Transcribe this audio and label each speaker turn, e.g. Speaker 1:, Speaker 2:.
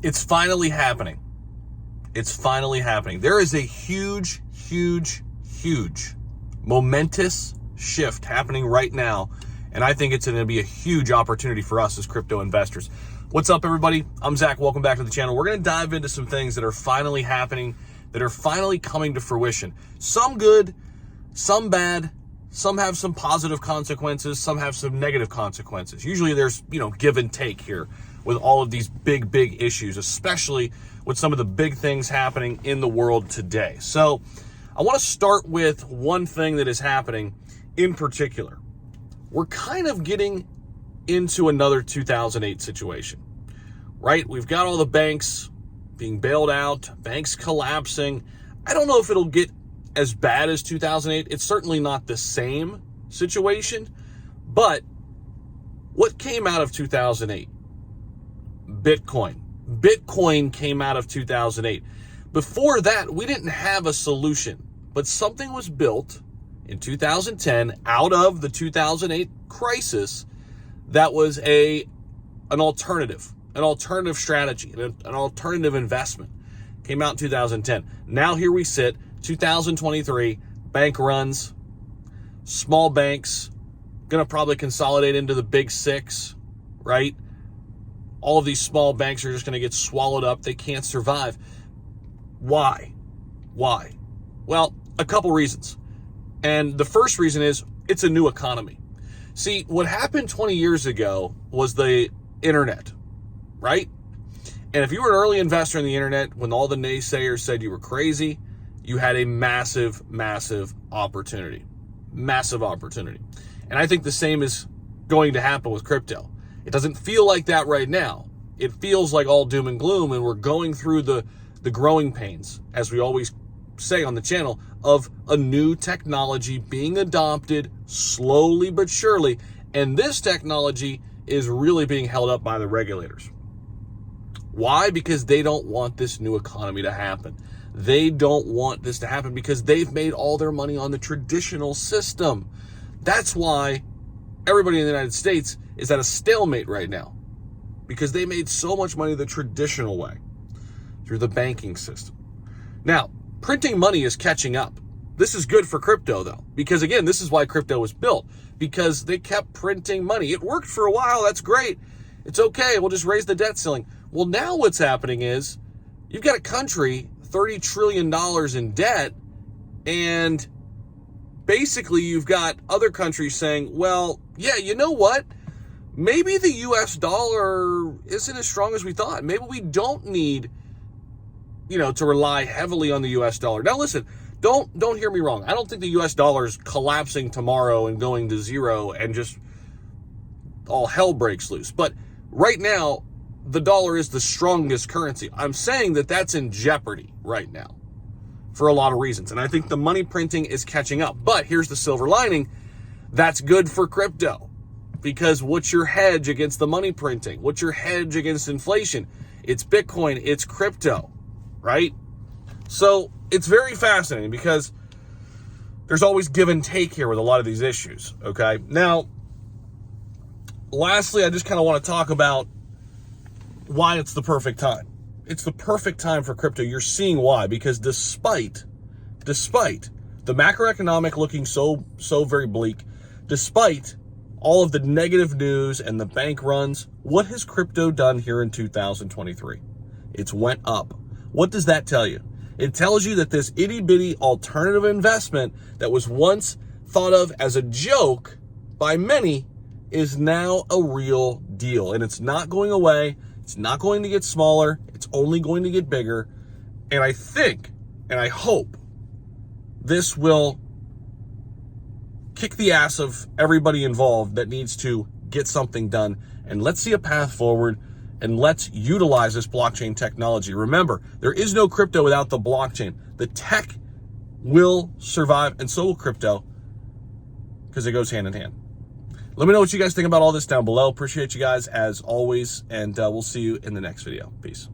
Speaker 1: It's finally happening. It's finally happening. There is a huge, huge, huge, momentous shift happening right now, and I think it's going to be a huge opportunity for us as crypto investors. What's up, everybody? I'm Zach. Welcome back to the channel. We're going to dive into some things that are finally happening, that are finally coming to fruition. Some good, some bad, some have some positive consequences, some have some negative consequences. Usually there's, give and take here with all of these big issues, especially with some of the big things happening in the world today. So I want to start with one thing that is happening in particular. We're kind of getting into another 2008 situation, right? We've got all the banks being bailed out, banks collapsing. I don't know if it'll get as bad as 2008. It's certainly not the same situation, but what came out of 2008? Bitcoin. Bitcoin came out of 2008. Before that, we didn't have a solution, but something was built in 2010 out of the 2008 crisis that was an alternative strategy, an alternative investment. Came out in 2010. Now here we sit, 2023, bank runs, small banks, gonna probably consolidate into the big six, right? All of these small banks are just gonna get swallowed up. They can't survive. Why? Well, a couple reasons. And the first reason is it's a new economy. See, what happened 20 years ago was the internet, right? And if you were an early investor in the internet, when all the naysayers said you were crazy, you had a massive opportunity. Massive opportunity. And I think the same is going to happen with crypto. It doesn't feel like that right now. It feels like all doom and gloom, and we're going through the growing pains, as we always say on the channel, of a new technology being adopted slowly but surely. And this technology is really being held up by the regulators. Why? Because they don't want this new economy to happen. They don't want this to happen because they've made all their money on the traditional system. That's why everybody in the United States is at a stalemate right now, because they made so much money the traditional way, through the banking system. Now, printing money is catching up. This is good for crypto, though, because again, this is why crypto was built, because they kept printing money. It worked for a while. That's great. It's okay. We'll just raise the debt ceiling. Well, now what's happening is you've got a country, $30 trillion in debt, and basically you've got other countries saying, well, yeah, you know what? Maybe the US dollar isn't as strong as we thought. Maybe we don't need, to rely heavily on the US dollar. Now listen, don't hear me wrong. I don't think the US dollar is collapsing tomorrow and going to zero and just all hell breaks loose. But right now, the dollar is the strongest currency. I'm saying that that's in jeopardy right now for a lot of reasons. And I think the money printing is catching up. But here's the silver lining. That's good for crypto, because what's your hedge against the money printing? What's your hedge against inflation? It's Bitcoin, it's crypto, right? So it's very fascinating because there's always give and take here with a lot of these issues, okay? Now, lastly, I just kind of want to talk about why it's the perfect time. It's the perfect time for crypto. You're seeing why, because despite the macroeconomic looking so very bleak, despite all of the negative news and the bank runs, what has crypto done here in 2023? It's went up. What does that tell you? It tells you that this itty bitty alternative investment that was once thought of as a joke by many is now a real deal, and it's not going away. It's not going to get smaller. It's only going to get bigger. And I think, and I hope, this will kick the ass of everybody involved that needs to get something done. And let's see a path forward, and let's utilize this blockchain technology. Remember, there is no crypto without the blockchain. The tech will survive, and so will crypto, because it goes hand in hand. Let me know what you guys think about all this down below. Appreciate you guys as always, and we'll see you in the next video. Peace.